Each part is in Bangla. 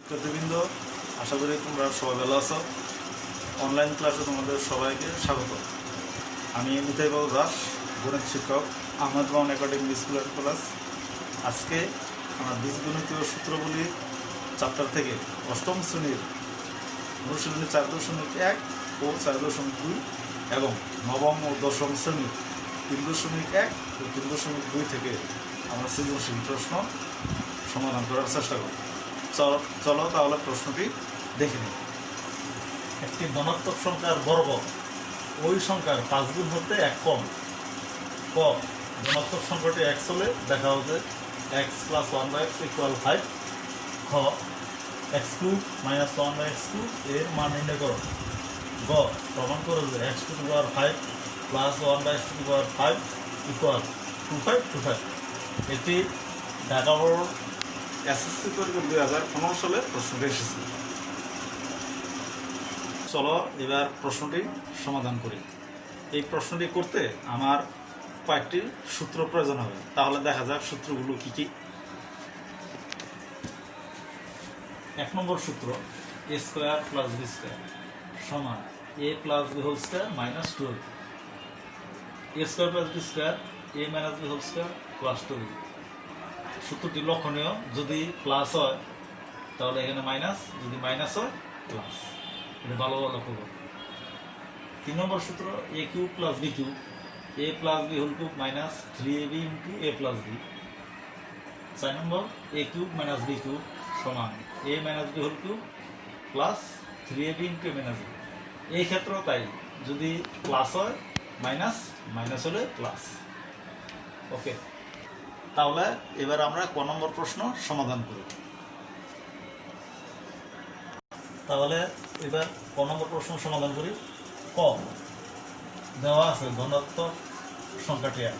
প্রতিবৃন্দ, আশা করি তোমরা সবাই ভালো আছো। অনলাইন ক্লাসে তোমাদের সবাইকে স্বাগত। আমি নিতাই দাস, গণিত শিক্ষক, আহমেদ বাওয়ানি একাডেমি স্কুলের ক্লাস। আজকে আমার বীজগণিতীয় সূত্রগুলি চ্যাপ্টার থেকে অষ্টম শ্রেণীর অনুশীলনী 4.1 ও 4.2 এবং নবম ও দশম শ্রেণীর 3.1 ও 3.2 থেকে আমরা সৃজনশীল প্রশ্ন সমাধান করার চেষ্টা করব। চলো তাহলে প্রশ্নটি দেখে নিই। একটি ধনাত্মক সংখ্যার বর্গ ওই সংখ্যার 5 গুণ হতে 1 কম। ক, ধনাত্মক সংখ্যাটি x হলে দেখা হচ্ছে x + 1/x = 5। খ, x³ - 1/x² এর মান নির্ণয় করো। গ, প্রমাণ করো যে x⁵ + 1/x⁵ = 2525। এটি ঢাকা বোর্ড এসএসসি পরীক্ষা 2015 সালে প্রশ্নটি এসেছে। চলো এবার প্রশ্নটি সমাধান করি। এই প্রশ্নটি করতে আমার কয়েকটি সূত্র প্রয়োজন হবে, তাহলে দেখা যাক সূত্রগুলো কি কি। 1 নম্বর সূত্র, a² + b² সমান a + b² - 12। a² + b² a - b² + 2। সূত্রটি লক্ষণীয়, যদি প্লাস হয় তাহলে এখানে মাইনাস, যদি মাইনাস হয় প্লাস। এটা ভালো লক্ষ্য করো। 3 নম্বর সূত্র, a³ + b³ a + b³ - 3ab × a + b। 4 number, a³ - b³ সমান a - b³ + 3ab × a - b। এই ক্ষেত্রেও তাই, যদি প্লাস হয় মাইনাস, মাইনাস হলে প্লাস। ওকে, তাহলে এবার আমরা ক নম্বর প্রশ্ন সমাধান করি। তাহলে এবার ক নম্বর প্রশ্ন সমাধান করি। ক, দেওয়া আছে ধনাত্মক সংখ্যাটি x।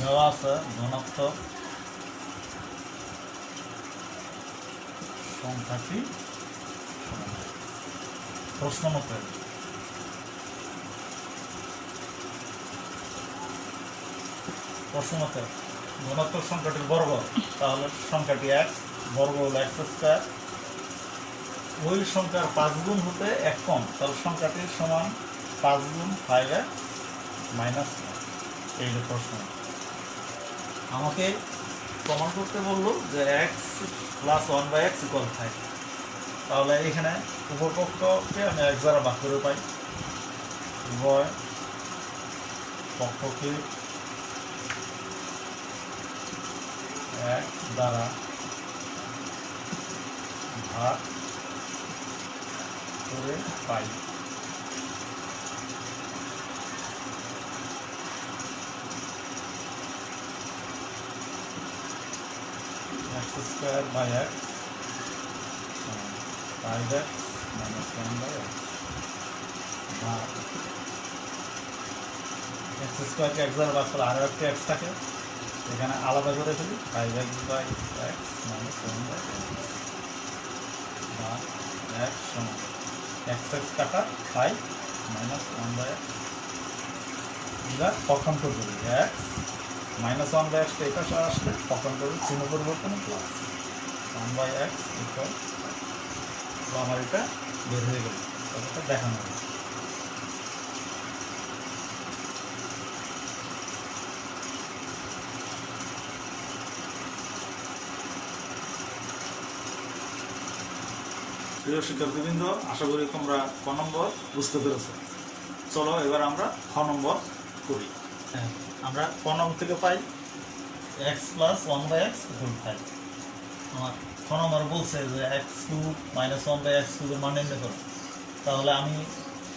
দেওয়া আছে ধনাত্মক সংখ্যাটি প্রশ্ন মতে ধনাত্মক সংখ্যাটির বর্গ, তাহলে সংখ্যাটি x, বর্গ হলো x²। ওই সংখ্যার 5 গুণ হতে 1 কম, তাহলে সংখ্যাটি সমান 5 গুণ 5x - 1। এই যে প্রশ্ন আমাকে প্রমাণ করতে বললো যে x + 1/x = 5। তাহলে এখানে উপপক্ষকে আমি 1 দ্বারা ভাগ করে পাই। উভয় পক্ষকে 1 দ্বারা ভাগ করে পাই। x² / x 5x - 1/x ভাগ x² কে 1 দ্বারা ভাগ করলে আরও একটা x থাকে, এখানে আলাদা করে ফেলি। 5x / x - 1/x ভাগ x সমান x কাটা 5 - 1/x। এবার পক্ষান্তর করি, x - 1/x এই পাশে আসলে পক্ষান্তর চিহ্ন পরিবর্তনে প্লাস 1/x = আমার এটা বের হয়ে গেল। এটা দেখানো হবে। প্রিয় শিক্ষার্থীবৃন্দ, আশা করি তোমরা ক নম্বর বুঝতে পেরেছ। চলো এবার আমরা খ নম্বর করি। আমরা ক নম্বর থেকে পাই x + 1/x = 5। আমার খ নম্বর বলছে যে x³ - 1/x³ এর মান নির্ণয় করো। তাহলে আমি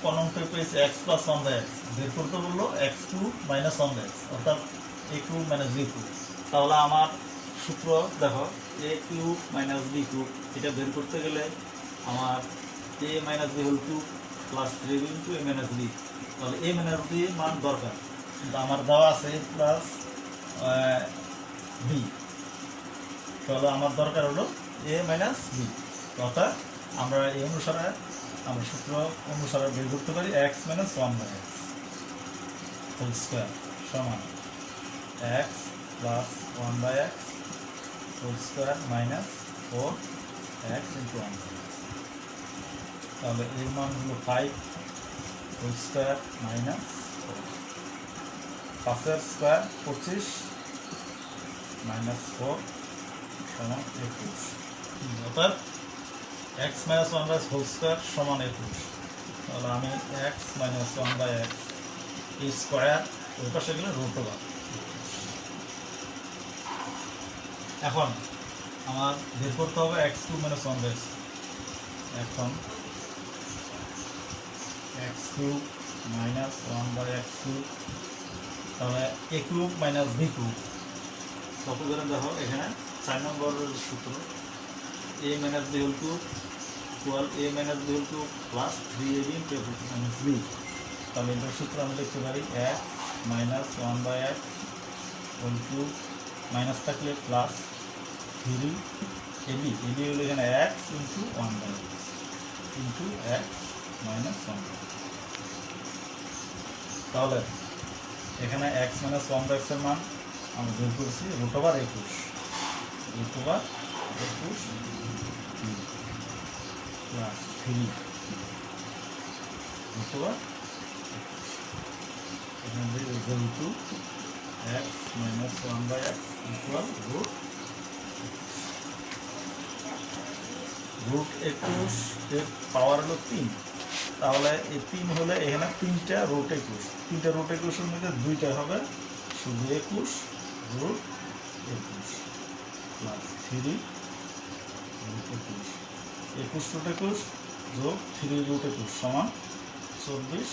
ক নম্বর থেকে পেয়েছি x + 1/x, বের করতে বললো x³ - 1/x, অর্থাৎ a³ - b³। তাহলে আমার সূত্র দেখো, a³ - b³ এটা বের করতে গেলে আমার a - b³ + 3b × a - b। তাহলে a - b মান দরকার, কিন্তু আমার দেওয়া আছে a + b। তাহলে আমার দরকার হলো a - b, অর্থাৎ আমরা এই অনুসারে আমরা সূত্র অনুসারে বের করতে পারি x - 1/x² সমান x plus 1/x whole square minus 4x into 1, তাহলে এর মান হলো 5 whole square minus 4, 5 square 25 minus 4 সমান 21, অর্থাৎ x minus 1/x whole square সমান 21। তাহলে আমি x মাইনাস 1/x এই স্কোয়ার ওই পাশে গেলে রুট ওভার। এখন আমার বের করতে হবে x কিউব মাইনাস 1/x। এখন x cube minus 1/x cube, তাহলে a cube minus b cube. কত করে দেখো এখানে 4 নম্বরের সূত্র, a minus b whole cube equal a minus b whole cube plus 3ab into a minus b। তাহলে এটার সূত্র আমি লিখতে পারি x minus 1/x whole cube minus থাকলে প্লাস 3ab, ab হলো এখানে x into 1/x into x minus 1/x। তাহলে এখানে x মাইনাস 1/x এর মান আমি বের করেছি root over 21 plus 3 root over এখানে equal to x minus 1/x equal root 21 এর পাওয়ার হলো 3। তাহলে এই 3 হলে এখানে 3টা রুট 21, 3টা রুট 21 এর মধ্যে 2টা হবে শুধু 21 রুট 21 প্লাস 3 রুট 21, 21 রুট 21 যোগ 3 রুট 21 সমান 24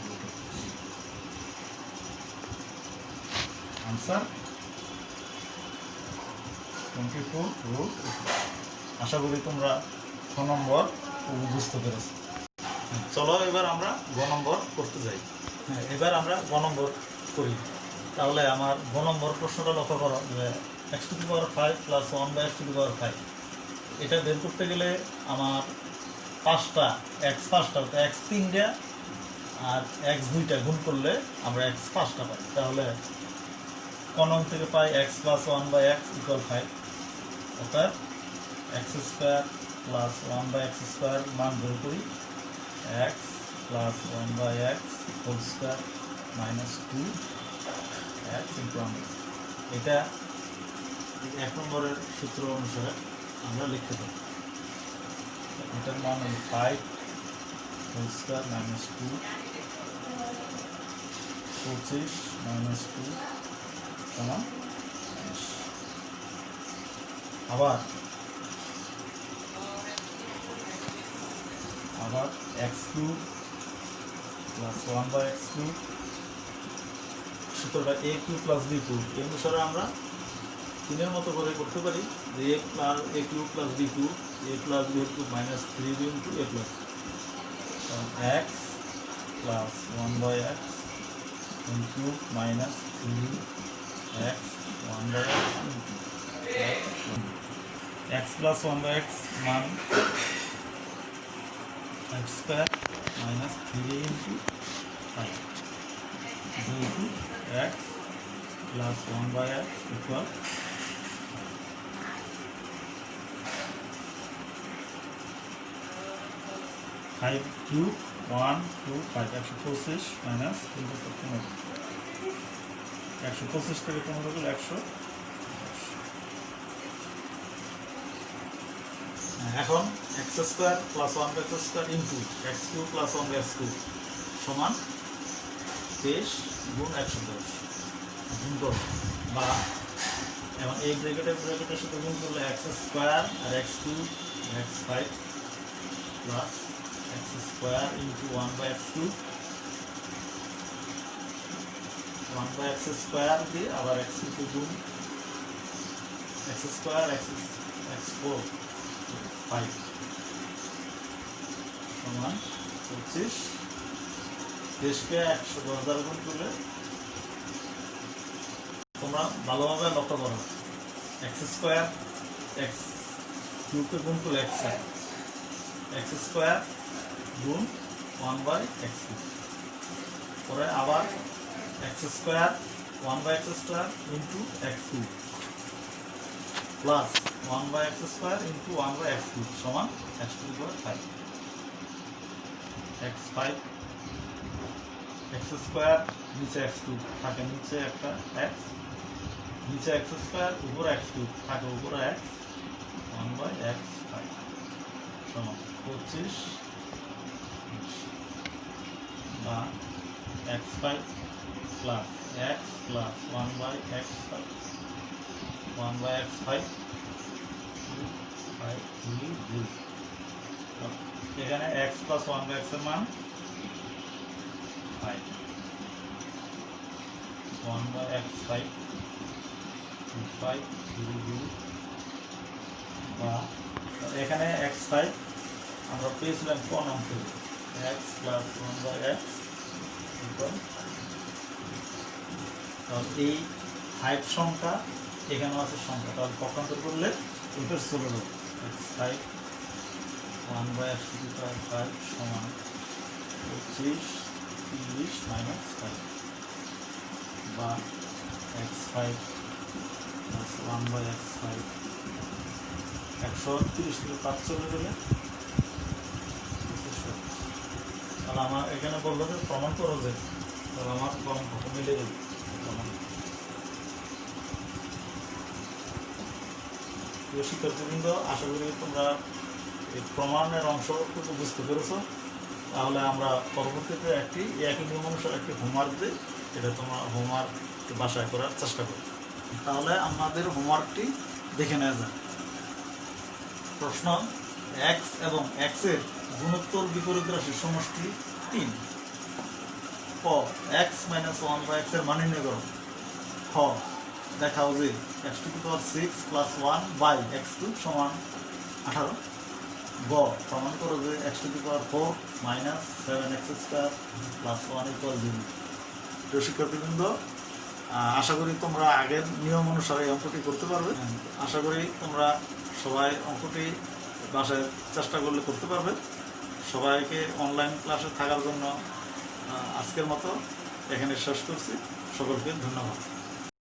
রুট 21। Answer 24 root 21। আশা করি তোমরা 6 নম্বর বুঝতে পেরেছো। চলো এবার আমরা গ নম্বর করতে যাই। হ্যাঁ, এবার আমরা গ নম্বর করি। তাহলে আমার গ নম্বর প্রশ্নটা লক্ষ্য করো যে x to the power 5 plus 1/x to the power 5, এটা বের করতে গেলে আমার 5টা x 5টা x 3টা আর x 2টা গুণ করলে আমরা x 5টা পাই। তাহলে কোন থেকে পাই x প্লাস 1/x ইকুয়াল 5, অর্থাৎ x square plus 1/x square মান বের করি x plus 1/x whole square minus 2x into 1। এটা 1 নম্বরের সূত্র অনুসারে আমরা লিখতে পারি। এটার মান হল 5 হোল স্কোয়ার মাইনাস 2 25 মাইনাস 2 সমান 20। আবার x cube plus 1/x cube, সূত্রটা a cube plus b cube. এই অনুসারে আমরা 3-এর মতো করে করতে পারি যে a cube plus b cube, a plus b cube minus 3b into a plus x plus 1/x cube minus 3x 1/x x plus 1/x মান x স্কোয়ার মাইনাস 3 ইন্টু 5 যেহেতু x plus 1/x equal 5 cube 1 2 5 125 minus 15 125 থেকে 15 গেলে 100। এখন x square plus 1/x square into x cube plus 1/x cube সমান 23 গুণ 110 গুণ করো, বা এবং এই ব্র্যাকেটের সাথে গুণ করলে x স্কোয়ার আর x cube x 5 plus x square into 1/x cube 1/x square দিয়ে আবার x কিউব গুণ x স্কোয়ার x 4 5 সমান 25। দেশকে 110,000 গুণ করলে তোমরা ভালোভাবে লক্ষ্য করো x স্কোয়ার x কিউবকে গুণ করলে x স্কোয়ার গুণ 1/x কিউব, পরে আবার x square 1/x square into x cube plus 1/x square into 1/x cube সমান x to the power 5 x5 x square নিচে x কিউব থাকে নিচে একটা x নিচে x স্কয়ার উপরে x কিউব থাকে উপরে x 1/x5 সমান 25 বা x5 plus x plus 1/x5 1/x5 এখানে x প্লাস 1/x এর মান 5 1/x5 5 বা এখানে x5 আমরা পেয়েছিলাম কোন অঙ্ক x প্লাস 1/x তাহলে এই 5 সংখ্যা এখানে আছে সংখ্যা তাহলে পক্ষান্তর করলে ইন্টার চলে যাবে x5 1/x to the power 5 সমান 25 30 মাইনাস 5 বা x5 প্লাস 1/x5 130 থেকে 5 চলে গেলে তাহলে আমার এখানে বললো যে প্রমাণ করো যে তাহলে আমার প্রমাণ মিলে যাবে শিক্ষার্থীবৃন্দ আশা করি তোমরা এই প্রমাণের অংশটুকু বুঝতে পেরেছ তাহলে আমরা পরবর্তীতে একটি একই নিয়ম অনুসারে একটি হোমওয়ার্ক দিই এটা তোমরা হোমওয়ার্ক বাসায় করার চেষ্টা করো তাহলে আমাদের হোমওয়ার্কটি দেখে নেওয়া যায় প্রশ্ন x এবং x এর গুণোত্তর বিপরীত রাশির সমষ্টি 3 ক x মাইনাস 1/x এর মান নির্ণয় করো খ দেখাও যে x to the power 6 plus 1/x cube সমান 18 গ প্রমাণ করো যে x to the power 4 minus 7x square plus 1 equal 0 প্রিয় শিক্ষার্থীবৃন্দ আশা করি তোমরা আগের নিয়ম অনুসারে অঙ্কটি করতে পারবে আশা করি তোমরা সবাই অঙ্কটি বাসায় চেষ্টা করলে করতে পারবে সবাইকে অনলাইন ক্লাসে থাকার জন্য আজকের মতো এখানে শেষ করছি সকলকে ধন্যবাদ